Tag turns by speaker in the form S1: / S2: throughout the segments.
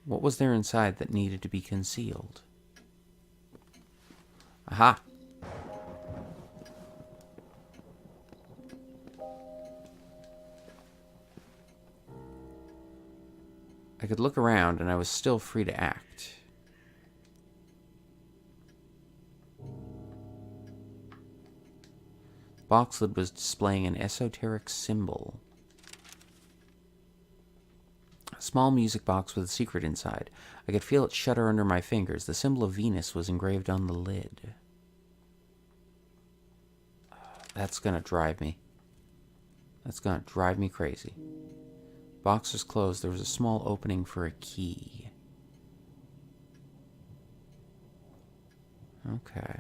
S1: What was there inside that needed to be concealed? Aha! I could look around, and I was still free to act. Box lid was displaying an esoteric symbol. A small music box with a secret inside. I could feel it shudder under my fingers. The symbol of Venus was engraved on the lid. That's gonna drive me. That's gonna drive me crazy. Box was closed. There was a small opening for a key. Okay.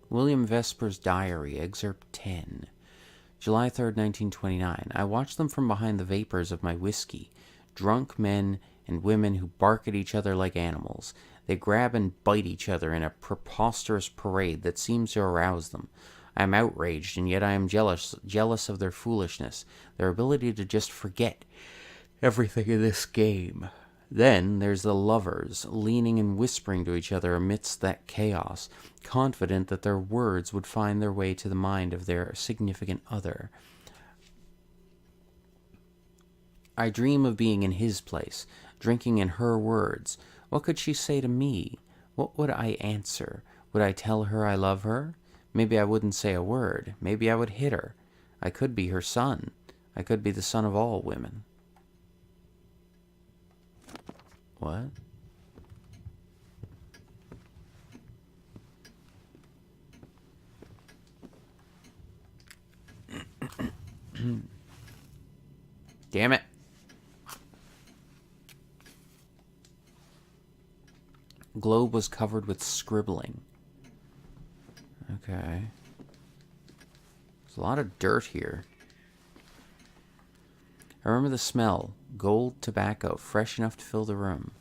S1: William Vesper's Diary, Excerpt 10. July 3rd, 1929. I watched them from behind the vapors of my whiskey. Drunk men and women who bark at each other like animals. They grab and bite each other in a preposterous parade that seems to arouse them. I am outraged, and yet I am jealous of their foolishness, their ability to just forget everything in this game. Then there's the lovers, leaning and whispering to each other amidst that chaos, confident that their words would find their way to the mind of their significant other. I dream of being in his place, drinking in her words. What could she say to me? What would I answer? Would I tell her I love her? Maybe I wouldn't say a word. Maybe I would hit her. I could be her son. I could be the son of all women. What? Damn it. Globe was covered with scribbling. Okay. There's a lot of dirt here. I remember the smell. Gold tobacco, fresh enough to fill the room.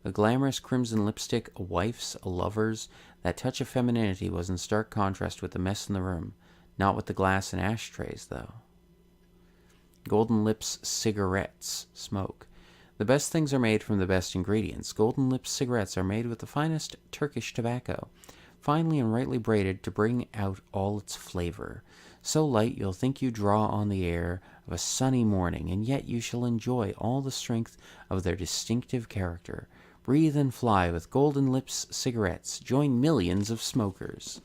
S1: A glamorous crimson lipstick, a wife's, a lover's. That touch of femininity was in stark contrast with the mess in the room. Not with the glass and ashtrays, though. Golden Lips cigarettes. Smoke. The best things are made from the best ingredients. Golden Lips cigarettes are made with the finest Turkish tobacco, finely and rightly braided to bring out all its flavor. So light you'll think you draw on the air of a sunny morning, and yet you shall enjoy all the strength of their distinctive character. Breathe and fly with Golden Lips cigarettes. Join millions of smokers.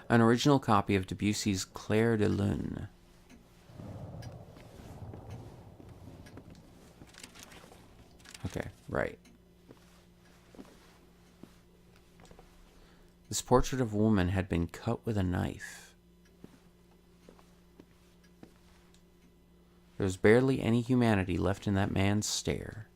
S1: An original copy of Debussy's Clair de Lune. Okay, right. This portrait of a woman had been cut with a knife. There was barely any humanity left in that man's stare.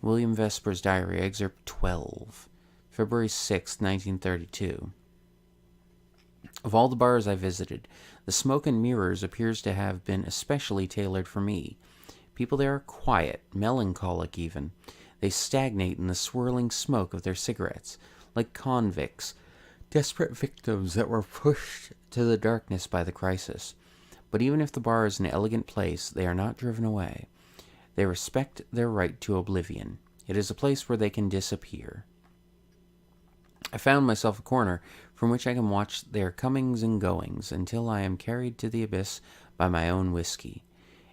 S1: William Vesper's Diary, Excerpt 12. February 6, 1932. Of all the bars I visited, the Smoke and Mirrors appears to have been especially tailored for me. People there are quiet, melancholic even. They stagnate in the swirling smoke of their cigarettes, like convicts, desperate victims that were pushed to the darkness by the crisis. But even if the bar is an elegant place, they are not driven away. They respect their right to oblivion. It is a place where they can disappear. I found myself a corner from which I can watch their comings and goings until I am carried to the abyss by my own whiskey.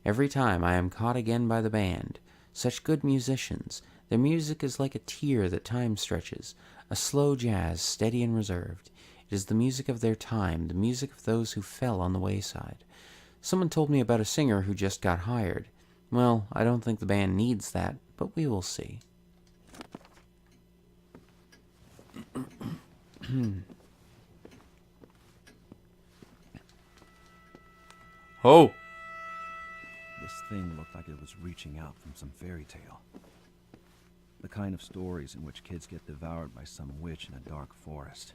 S1: Every time I am caught again by the band. Such good musicians. Their music is like a tear that time stretches, a slow jazz, steady and reserved. It is the music of their time, the music of those who fell on the wayside. Someone told me about a singer who just got hired. Well, I don't think the band needs that, but we will see. Oh!
S2: This thing looked like it was reaching out from some fairy tale. The kind of stories in which kids get devoured by some witch in a dark forest.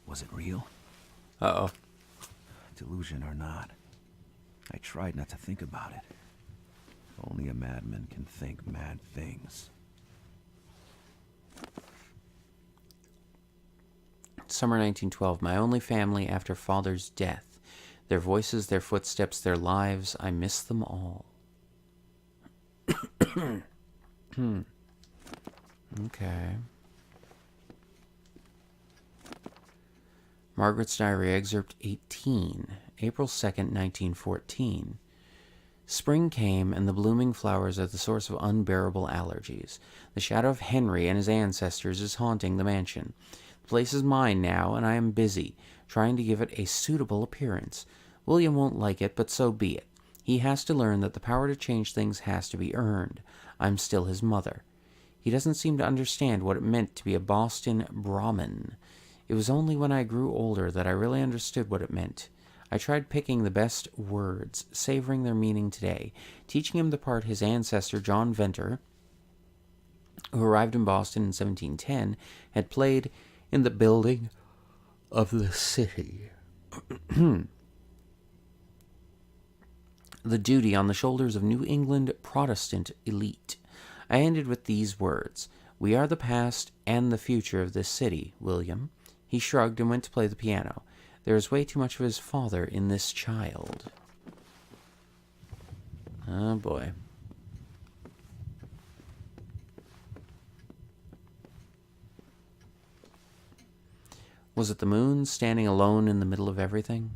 S2: Was it real?
S1: Uh-oh.
S2: Delusion or not, I tried not to think about it. Only a madman can think mad things.
S1: Summer 1912. My only family after father's death. Their voices, their footsteps, their lives. I miss them all. Okay. Margaret's Diary, excerpt 18, April 2nd, 1914. Spring came, and the blooming flowers are the source of unbearable allergies. The shadow of Henry and his ancestors is haunting the mansion. The place is mine now, and I am busy, trying to give it a suitable appearance. William won't like it, but so be it. He has to learn that the power to change things has to be earned. I'm still his mother. He doesn't seem to understand what it meant to be a Boston Brahmin. It was only when I grew older that I really understood what it meant. I tried picking the best words, savoring their meaning today, teaching him the part his ancestor John Venter, who arrived in Boston in 1710, had played in the building of the city. The duty on the shoulders of New England Protestant elite. I ended with these words: "We are the past and the future of this city, William." He shrugged and went to play the piano. There is way too much of his father in this child. Oh boy. Was it the moon standing alone in the middle of everything?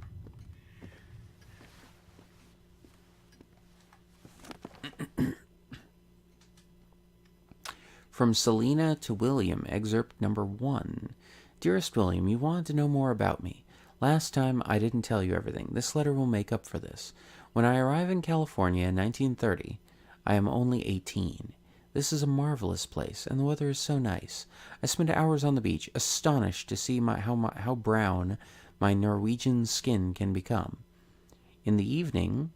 S1: From Selina to William, excerpt number 1. Dearest William, you wanted to know more about me. Last time I didn't tell you everything. This letter will make up for this. When I arrive in California in 1930, I am only 18. This is a marvelous place, and the weather is so nice. I spend hours on the beach, astonished to see how brown my Norwegian skin can become. In the evening,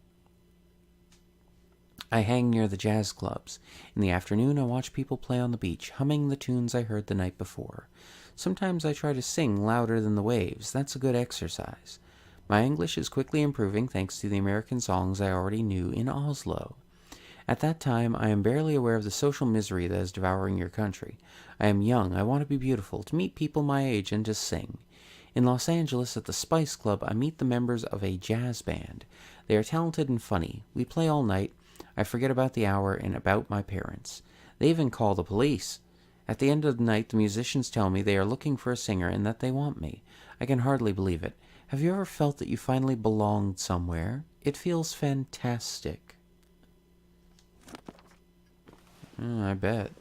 S1: I hang near the jazz clubs. In the afternoon, I watch people play on the beach, humming the tunes I heard the night before. Sometimes I try to sing louder than the waves. That's a good exercise. My English is quickly improving thanks to the American songs I already knew in Oslo. At that time, I am barely aware of the social misery that is devouring your country. I am young. I want to be beautiful, to meet people my age, and to sing. In Los Angeles, at the Spice Club, I meet the members of a jazz band. They are talented and funny. We play all night. I forget about the hour and about my parents. They even call the police. At the end of the night, the musicians tell me they are looking for a singer and that they want me. I can hardly believe it. Have you ever felt that you finally belonged somewhere? It feels fantastic. I bet.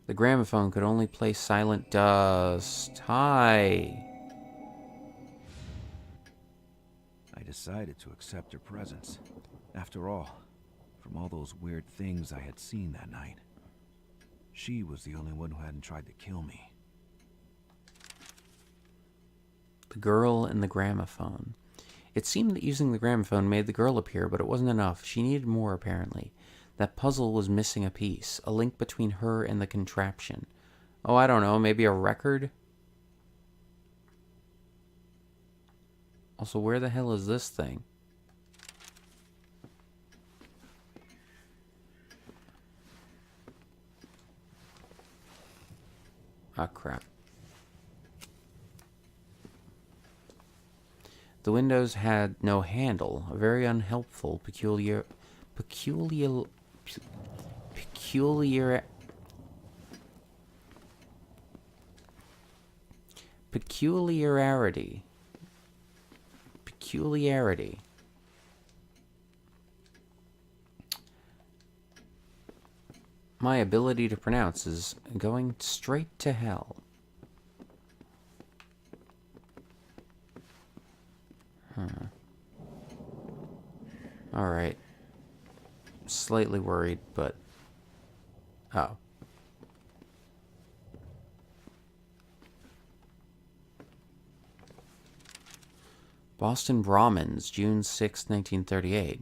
S1: The gramophone could only play Silent Dust. Hi.
S2: I decided to accept her presence. After all, from all those weird things I had seen that night, she was the only one who hadn't tried to kill me.
S1: The girl and the gramophone. It seemed that using the gramophone made the girl appear, but it wasn't enough. She needed more, apparently. That puzzle was missing a piece, a link between her and the contraption. Oh, I don't know, maybe a record? Also, where the hell is this thing? Ah, crap. The windows had no handle, a very unhelpful, peculiar Peculiarity. Peculiarity. My ability to pronounce is going straight to hell. Alright. Slightly worried, but... Oh. Boston Brahmins, June 6, 1938.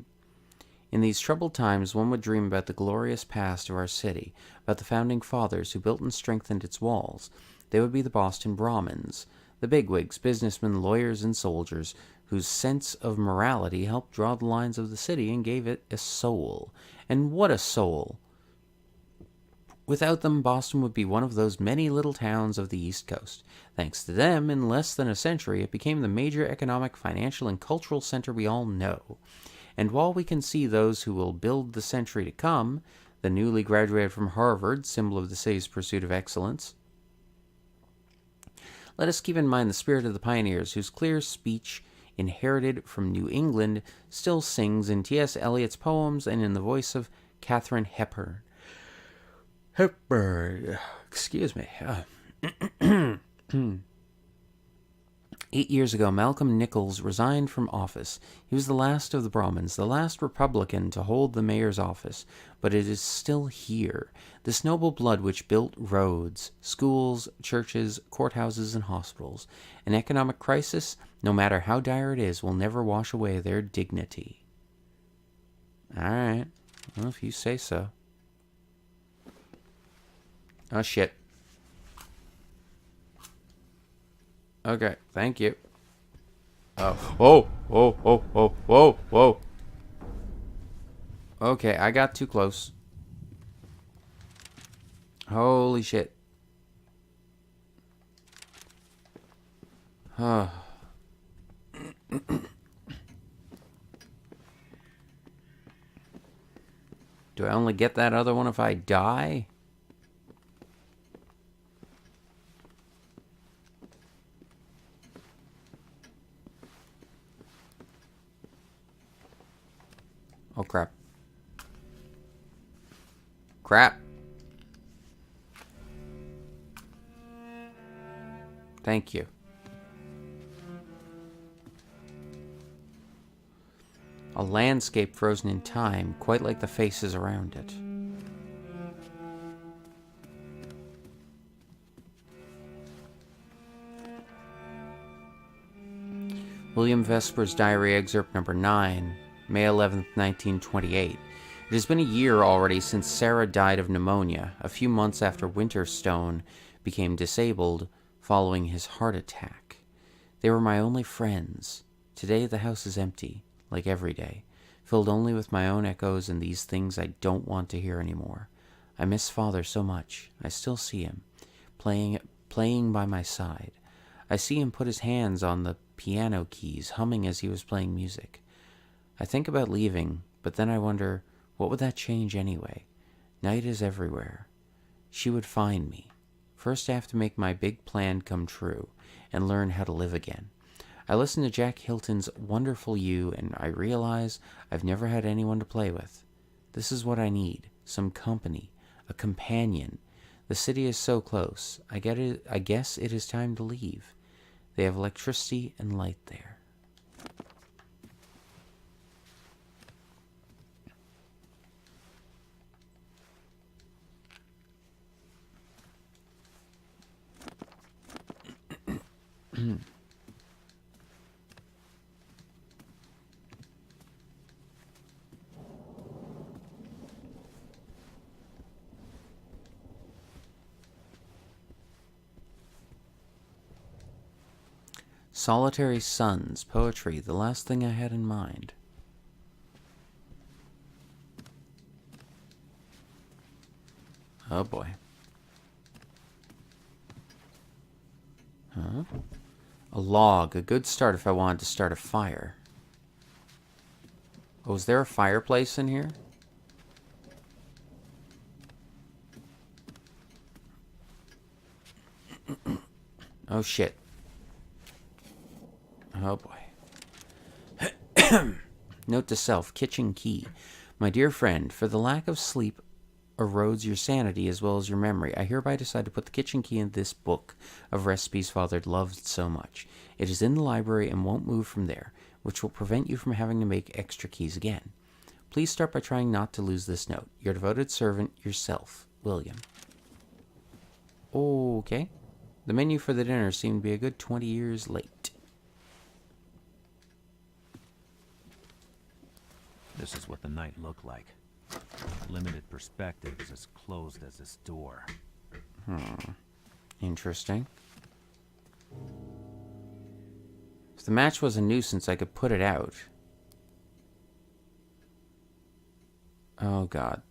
S1: In these troubled times, one would dream about the glorious past of our city, about the founding fathers who built and strengthened its walls. They would be the Boston Brahmins, the bigwigs, businessmen, lawyers, and soldiers, whose sense of morality helped draw the lines of the city and gave it a soul. And what a soul! Without them, Boston would be one of those many little towns of the East Coast. Thanks to them, in less than a century, it became the major economic, financial, and cultural center we all know. And while we can see those who will build the century to come, the newly graduated from Harvard, symbol of the city's pursuit of excellence, let us keep in mind the spirit of the pioneers, whose clear speech, inherited from New England, still sings in T.S. Eliot's poems and in the voice of Katharine Hepburn. Excuse me. 8 years ago, Malcolm Nichols resigned from office. He was the last of the Brahmins, the last Republican to hold the mayor's office, but it is still here. This noble blood which built roads, schools, churches, courthouses, and hospitals. An economic crisis, no matter how dire it is, will never wash away their dignity. All right. Well, if you say so. Oh, shit. Okay, thank you. Oh, whoa, whoa, whoa, whoa, whoa, whoa. Okay, I got too close. Holy shit. Oh. Do I only get that other one if I die? Oh, crap. Crap. Thank you. A landscape frozen in time, quite like the faces around it. William Vesper's diary excerpt number 9, May 11th, 1928. It has been a year already since Sarah died of pneumonia, a few months after Winterstone became disabled following his heart attack. They were my only friends. Today the house is empty, like every day, filled only with my own echoes and these things I don't want to hear anymore. I miss Father so much. I still see him, playing by my side. I see him put his hands on the piano keys, humming as he was playing music. I think about leaving, but then I wonder, what would that change anyway? Night is everywhere. She would find me. First I have to make my big plan come true, and learn how to live again. I listen to Jack Hilton's Wonderful You, and I realize I've never had anyone to play with. This is what I need, some company, a companion. The city is so close. I guess it is time to leave. They have electricity and light there. Solitary Suns, poetry, the last thing I had in mind. Oh boy. Huh? A log, a good start if I wanted to start a fire. Oh, is there a fireplace in here? Oh shit. Oh boy. Note to self, kitchen key. My dear friend, for the lack of sleep erodes your sanity as well as your memory, I hereby decide to put the kitchen key in this book of recipes Father loved so much. It is in the library and won't move from there, which will prevent you from having to make extra keys again. Please start by trying not to lose this note. Your devoted servant, yourself, William. Okay. The menu for the dinner seemed to be a good 20 years late.
S2: This is what the night looked like. Limited perspective is as closed as this door.
S1: Interesting. If the match was a nuisance, I could put it out. Oh, God.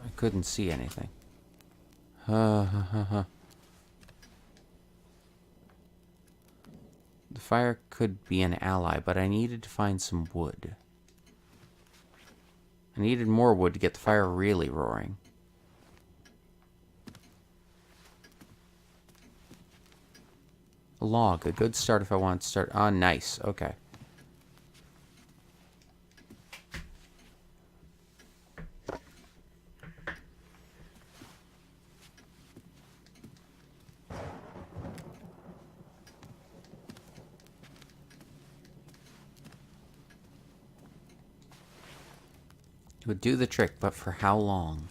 S1: I couldn't see anything. The fire could be an ally, but I needed to find some wood. I needed more wood to get the fire really roaring. A log, a good start if I want to start. Ah, nice. Okay. It would do the trick, but for how long?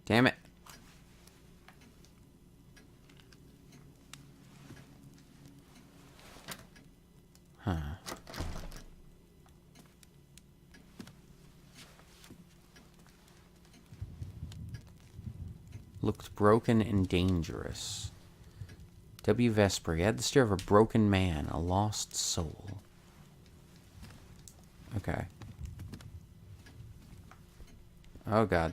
S1: Damn it. Huh. Looked broken and dangerous. W. Vesper. He had the stare of a broken man, a lost soul. Okay. Oh, God.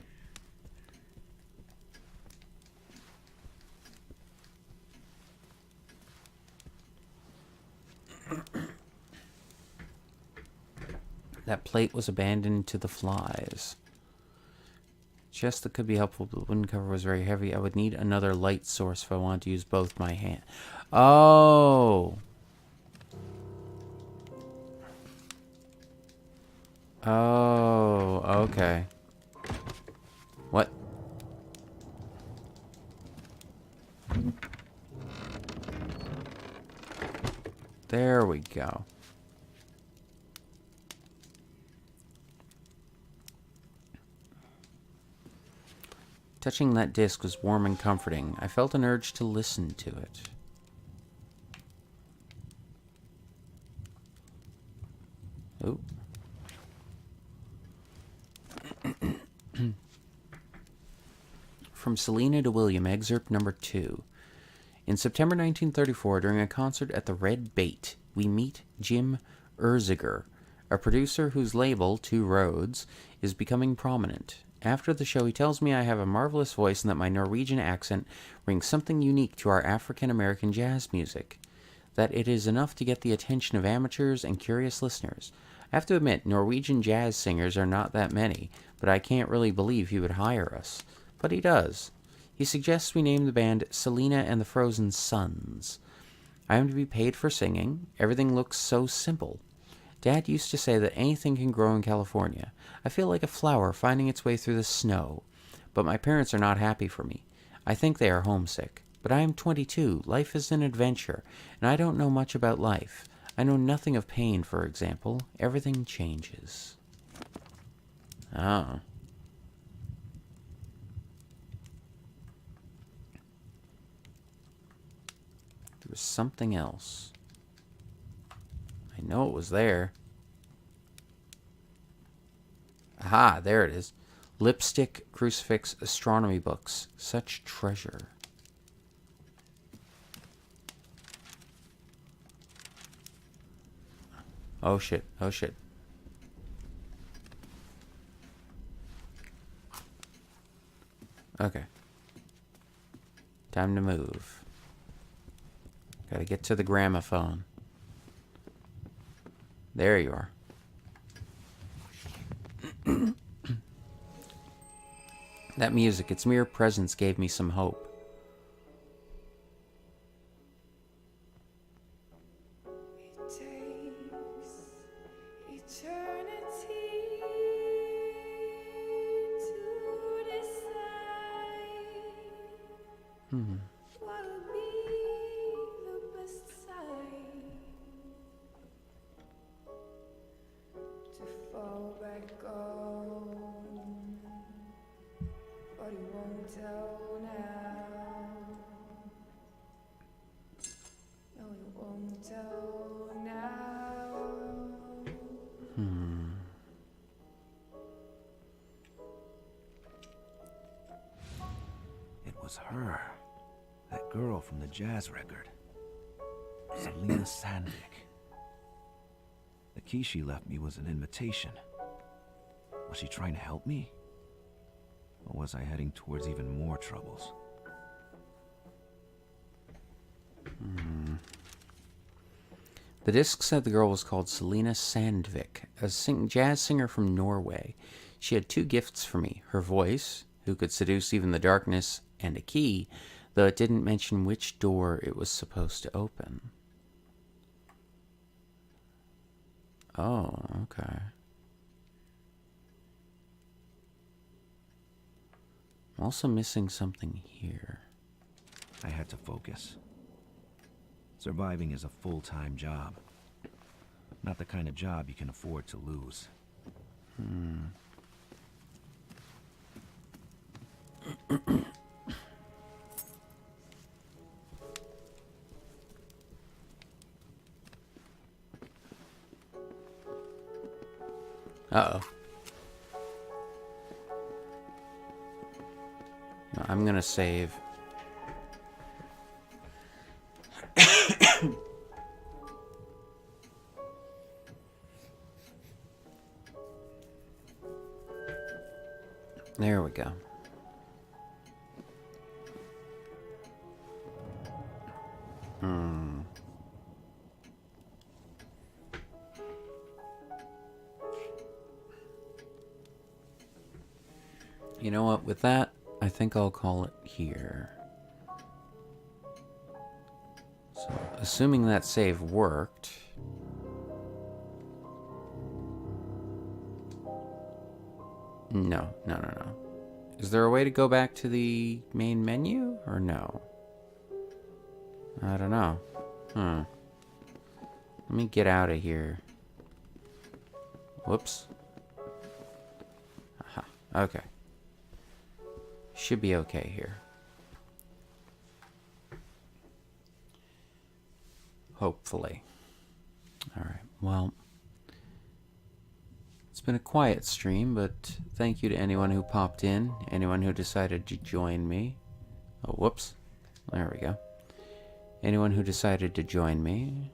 S1: That plate was abandoned to the flies. Chest that could be helpful, but the wooden cover was very heavy. I would need another light source if I wanted to use both my hands. Oh! Oh, okay. What? There we go. Touching that disc was warm and comforting. I felt an urge to listen to it. Oh. From Selena to William, excerpt number 2. In September 1934, during a concert at the Red Bait, we meet Jim Erziger, a producer whose label, Two Roads, is becoming prominent. After the show, he tells me I have a marvelous voice and that my Norwegian accent brings something unique to our African-American jazz music, that it is enough to get the attention of amateurs and curious listeners. I have to admit, Norwegian jazz singers are not that many, but I can't really believe he would hire us. But he does. He suggests we name the band Selena and the Frozen Sons. I am to be paid for singing. Everything looks so simple. Dad used to say that anything can grow in California. I feel like a flower finding its way through the snow. But my parents are not happy for me. I think they are homesick. But I am 22. Life is an adventure, and I don't know much about life. I know nothing of pain, for example. Everything changes. Oh. There was something else. I know it was there. Aha, there it is. Lipstick, crucifix, astronomy books. Such treasure. Oh shit, oh shit. Okay. Time to move. Gotta get to the gramophone. There you are. That music, its mere presence gave me some hope.
S3: It takes eternity to decide what'll be the best side to fall back on, but he won't tell now. No, he won't tell now.
S2: It was her. That girl from the jazz record. Selena Sandvik. The key she left me was an invitation. Was she trying to help me? Or was I heading towards even more troubles?
S1: The disc said the girl was called Selena Sandvik, a jazz singer from Norway. She had 2 gifts for me, her voice, who could seduce even the darkness, and a key, though it didn't mention which door it was supposed to open. Oh, okay. I'm also missing something here.
S2: I had to focus. Surviving is a full-time job. Not the kind of job you can afford to lose.
S1: Uh-oh. No, I'm gonna save. There we go. You know what? With that, I think I'll call it here. So, assuming that save worked. No. Is there a way to go back to the main menu, or no? I don't know. Let me get out of here. Whoops. Aha. Okay. Should be okay here. Hopefully. Alright, well. It's been a quiet stream, but thank you to anyone who popped in, anyone who decided to join me. Oh, whoops. There we go. Anyone who decided to join me.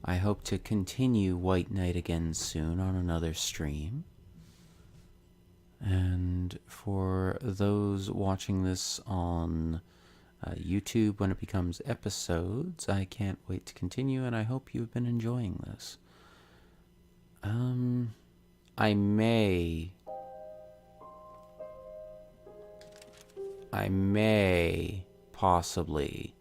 S1: I hope to continue White Knight again soon on another stream. And for those watching this on YouTube when it becomes episodes, I can't wait to continue, and I hope you've been enjoying this. I may possibly...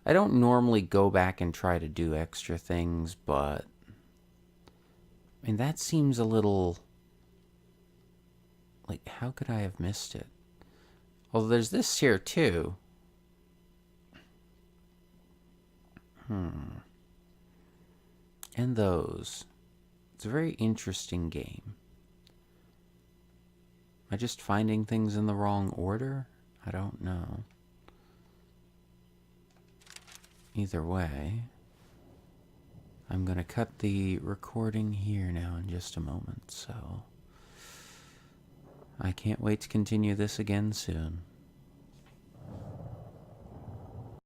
S1: I don't normally go back and try to do extra things, but... I mean, that seems a little... Like, how could I have missed it? Well, there's this here, too. And those. It's a very interesting game. Am I just finding things in the wrong order? I don't know. Either way, I'm going to cut the recording here now in just a moment, so I can't wait to continue this again soon.